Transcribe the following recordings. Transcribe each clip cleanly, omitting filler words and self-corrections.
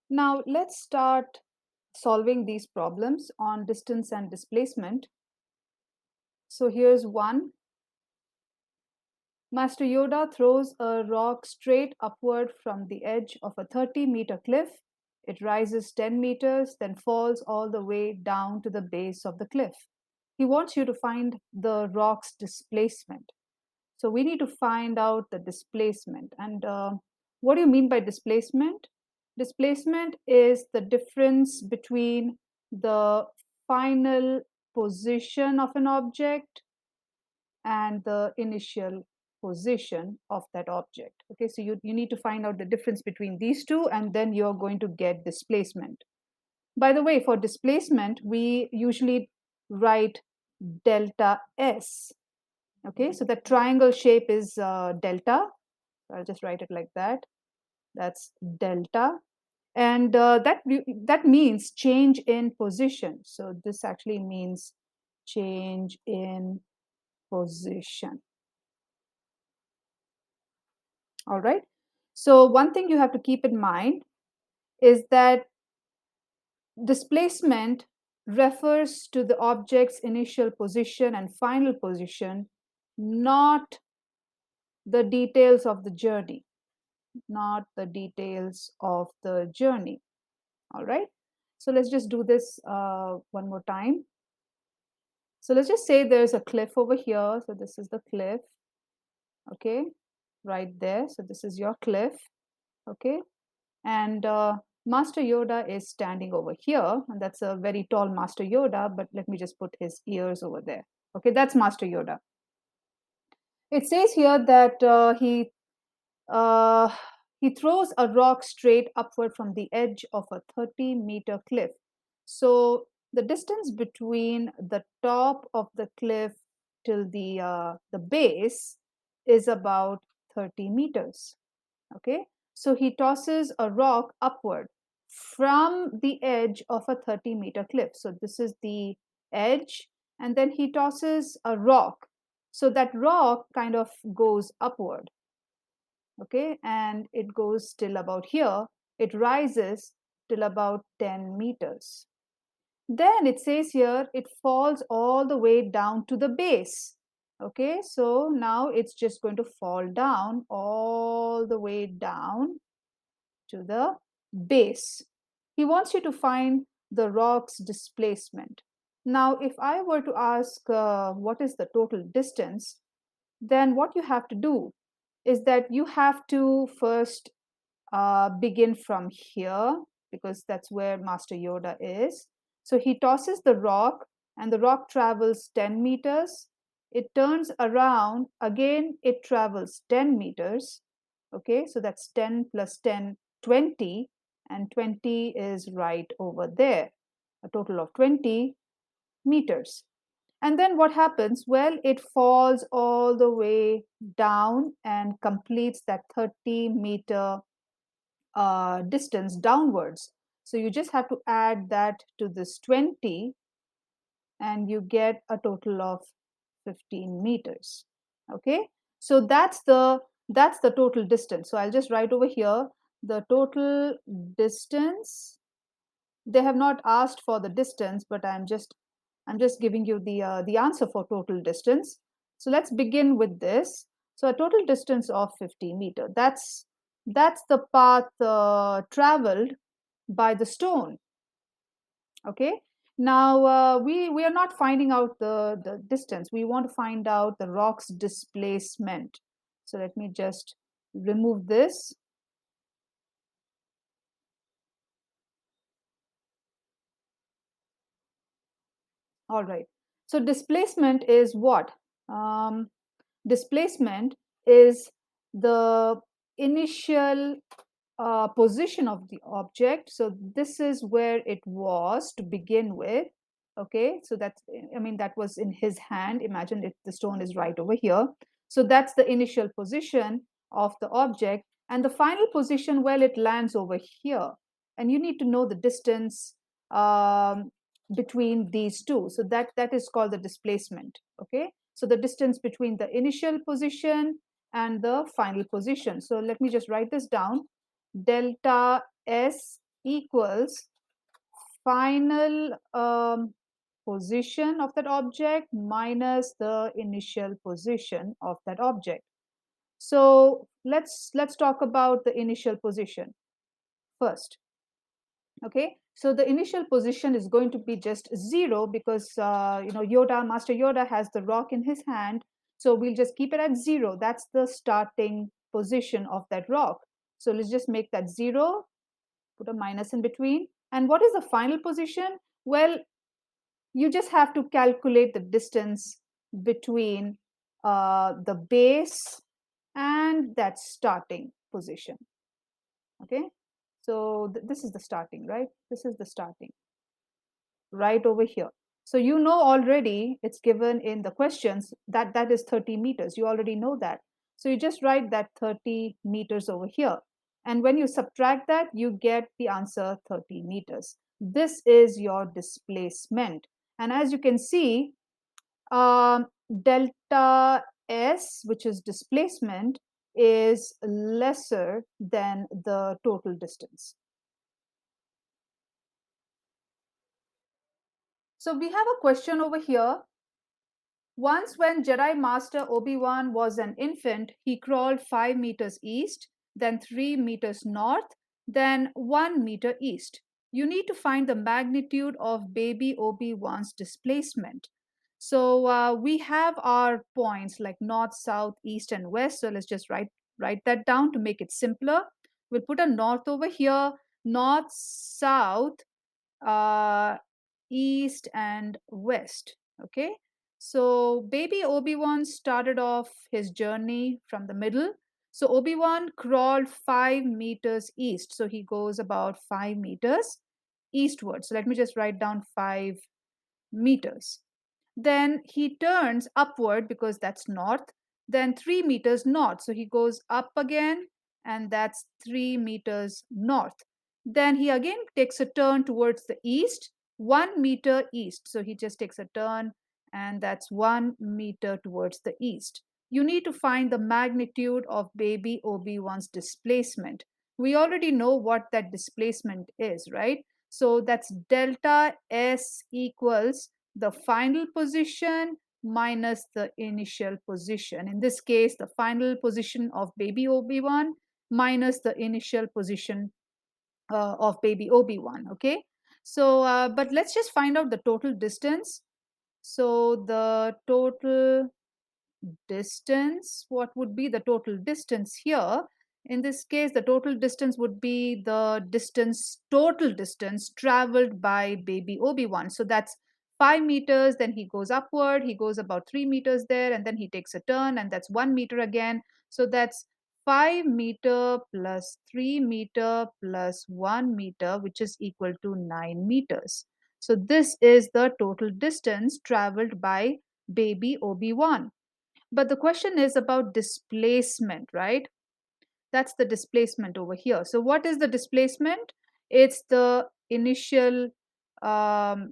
Now let's start solving these problems on distance and displacement. So here's one. Master Yoda throws a rock straight upward from the edge of a 30-meter cliff. It rises 10 meters, then falls all the way down to the base of the cliff. He wants you to find the rock's displacement. So we need to find out the displacement. And what do you mean by displacement? Displacement is the difference between the final position of an object and the initial position of that object. Okay, so you need to find out the difference between these two, and then you're going to get displacement. By the way, for displacement, we usually write delta S. Okay, so the triangle shape is delta. I'll just write it like that. That's delta. And that means change in position. So this actually means change in position. All right. So one thing you have to keep in mind is that displacement refers to the object's initial position and final position, not the details of the journey, not the details of the journey. All right. So let's just do this one more time. So let's just say there's a cliff over here. So this is the cliff. Okay, right there. So this is your cliff. Okay, and Master Yoda is standing over here, and that's a very tall Master Yoda, but let me just put his ears over there. Okay, that's Master Yoda. It says here that uh, he throws a rock straight upward from the edge of a 30-meter cliff. So the distance between the top of the cliff till the base is about 30 meters. Okay, so he tosses a rock upward from the edge of a 30-meter cliff. So this is the edge, and then he tosses a rock. So that rock kind of goes upward. Okay, and it goes till about here. It rises till about 10 meters. Then it says here it falls all the way down to the base. Okay, so now it's just going to fall down all the way down to the base. He wants you to find the rock's displacement. Now, if I were to ask what is the total distance, then what you have to do is that you have to first begin from here, because that's where Master Yoda is. So he tosses the rock, and the rock travels 10 meters. It turns around, again, it travels 10 meters. Okay, so that's 10 plus 10, 20, and 20 is right over there, a total of 20 meters. And then what happens? Well, it falls all the way down and completes that 30-meter distance downwards. So you just have to add that to this 20, and you get a total of 15 meters. Okay, so that's the total distance. So I'll just write over here the total distance. They have not asked for the distance, but I'm just giving you the answer for total distance. So let's begin with this. So a total distance of 50 meters. That's the path traveled by the stone. Okay. Now we are not finding out the distance. We want to find out the rock's displacement. So let me just remove this. All right. So displacement is what? Displacement is the initial position of the object. So this is where it was to begin with. Okay, so that's, I mean, that was in his hand. Imagine if the stone is right over here. So that's the initial position of the object. And the final position, well, it lands over here. And you need to know the distance between these two. So that is called the displacement. Okay, so the distance between the initial position and the final position. So let me just write this down. Delta S equals final position of that object minus the initial position of that object. So let's talk about the initial position first. Okay, so the initial position is going to be just 0 because Master Yoda has the rock in his hand. So we'll just keep it at 0. That's the starting position of that rock. So let's just make that 0, put a minus in between. And what is the final position? Well, you just have to calculate the distance between the base and that starting position. Okay, so this is the starting, right? This is the starting right over here. So you know already, it's given in the questions that that is 30 meters. You already know that. So you just write that 30 meters over here. And when you subtract that, you get the answer 30 meters. This is your displacement. And as you can see, delta S, which is displacement, is lesser than the total distance. So we have a question over here. Once when Jedi Master Obi-Wan was an infant, he crawled 5 meters east, then 3 meters north, then 1 meter east. You need to find the magnitude of baby Obi-Wan's displacement. So we have our points like north, south, east, and west. So let's just write that down to make it simpler. We'll put a north over here, north, south, uh, east, and west. Okay, so baby Obi-Wan started off his journey from the middle. So Obi-Wan crawled 5 meters east. So he goes about 5 meters eastward. So let me just write down 5 meters. Then he turns upward because that's north, then 3 meters north. So he goes up again, and that's 3 meters north. Then he again takes a turn towards the east, 1 meter east. So he just takes a turn, and that's 1 meter towards the east. You need to find the magnitude of baby Obi-Wan's displacement. We already know what that displacement is, right? So that's delta S equals the final position minus the initial position. In this case, the final position of baby Obi-Wan minus the initial position of baby Obi-Wan. Okay, so but let's just find out the total distance. So the total distance, what would be the total distance here? In this case, the total distance would be the total distance traveled by baby Obi-Wan. So that's 5 meters, then he goes upward, he goes about 3 meters there, and then he takes a turn, and that's 1 meter again. So that's 5 meter plus 3 meter plus 1 meter, which is equal to 9 meters. So this is the total distance traveled by baby Obi-Wan. But the question is about displacement, right? That's the displacement over here. So what is the displacement? It's the initial um,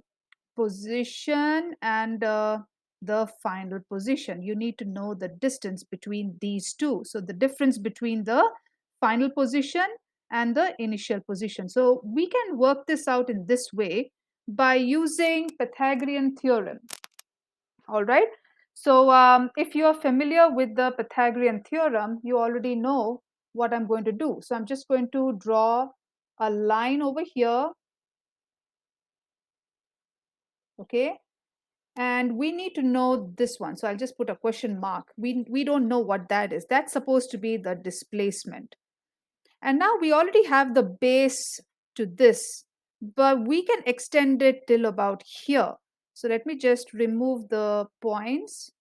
position and the final position. You need to know the distance between these two. So the difference between the final position and the initial position. So we can work this out in this way by using Pythagorean theorem. All right. So if you are familiar with the Pythagorean theorem, you already know what I'm going to do. So I'm just going to draw a line over here. Okay. And we need to know this one. So I'll just put a question mark. We don't know what that is. That's supposed to be the displacement. And now we already have the base to this, but we can extend it till about here. So let me just remove the points.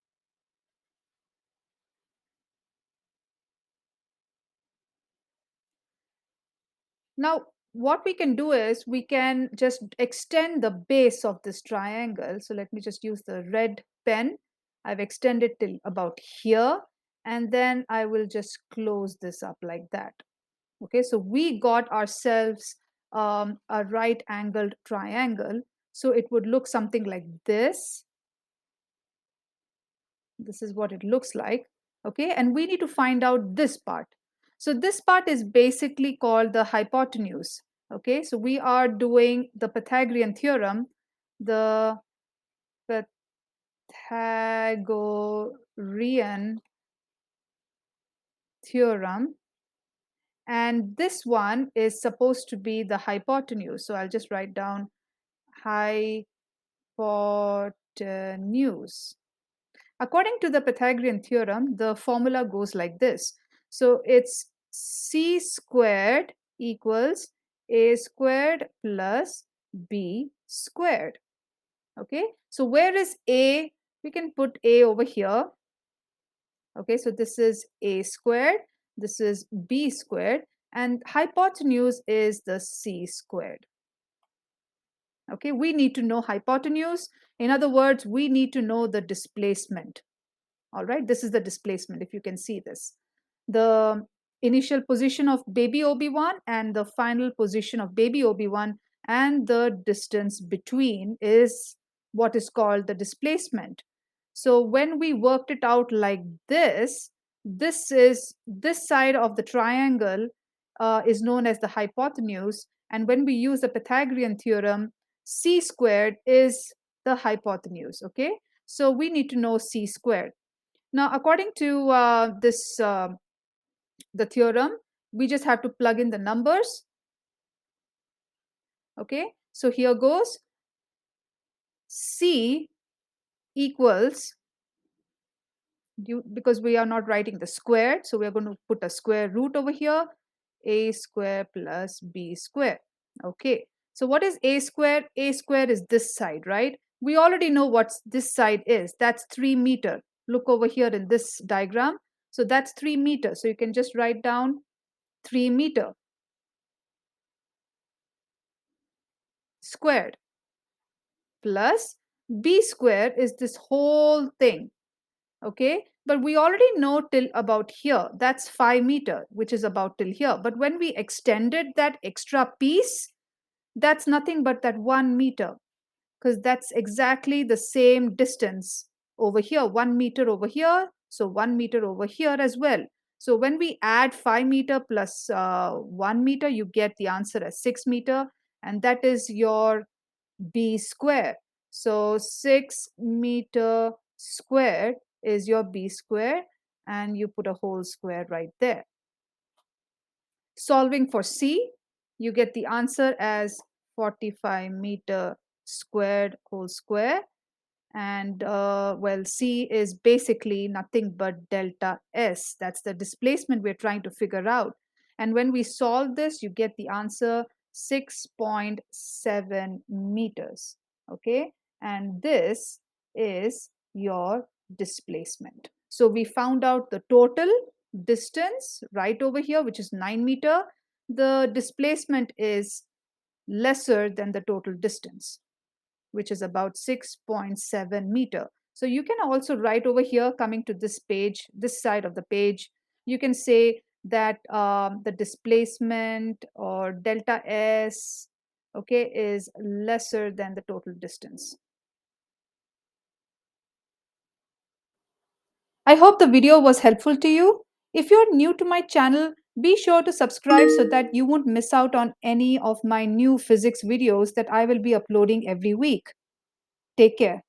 Now, what we can do is we can just extend the base of this triangle. So let me just use the red pen. I've extended till about here, and then I will just close this up like that. Okay, so we got ourselves a right angled triangle. So it would look something like this. This is what it looks like. Okay, and we need to find out this part. So this part is basically called the hypotenuse. Okay, so we are doing the Pythagorean theorem, the Pythagorean theorem, and this one is supposed to be the hypotenuse. So I'll just write down hypotenuse. According to the Pythagorean theorem, the formula goes like this. So it's c squared equals a squared plus b squared. Okay, so where is a? We can put a over here. Okay, so this is a squared, this is b squared, and hypotenuse is the c squared. Okay, we need to know hypotenuse. In other words, we need to know the displacement. All right, this is the displacement, if you can see this. The initial position of baby Obi-Wan and the final position of baby Obi-Wan, and the distance between is what is called the displacement. So when we worked it out like this this side of the triangle is known as the hypotenuse, and when we use the Pythagorean theorem, c squared is the hypotenuse. Okay, so we need to know c squared. Now, according to the theorem, we just have to plug in the numbers. Okay, so here goes c equals, because we are not writing the squared, so we are going to put a square root over here, a square plus b square. Okay, so what is a square? A square is this side, right? We already know what this side is. That's 3 meter. Look over here in this diagram. So that's 3 meters. So you can just write down 3 meter squared plus b square is this whole thing. Okay, but we already know till about here, that's 5 meter, which is about till here. But when we extended that extra piece, that's nothing but that 1 meter, because that's exactly the same distance over here, 1 meter over here, so 1 meter over here as well. So when we add 5 meter plus 1 meter, you get the answer as 6 meter, and that is your b square. So 6 meter squared is your b square, and you put a whole square right there. Solving for c, you get the answer as 45 meter squared whole square, and well, c is basically nothing but delta s. That's the displacement we're trying to figure out, and when we solve this, you get the answer 6.7 meters. Okay, and this is your displacement. So we found out the total distance right over here, which is 9 meter. The displacement is lesser than the total distance, which is about 6.7 meter. So you can also write over here, coming to this page, this side of the page, you can say that the displacement, or delta S, okay, is lesser than the total distance. I hope the video was helpful to you. If you're new to my channel, be sure to subscribe so that you won't miss out on any of my new physics videos that I will be uploading every week. Take care.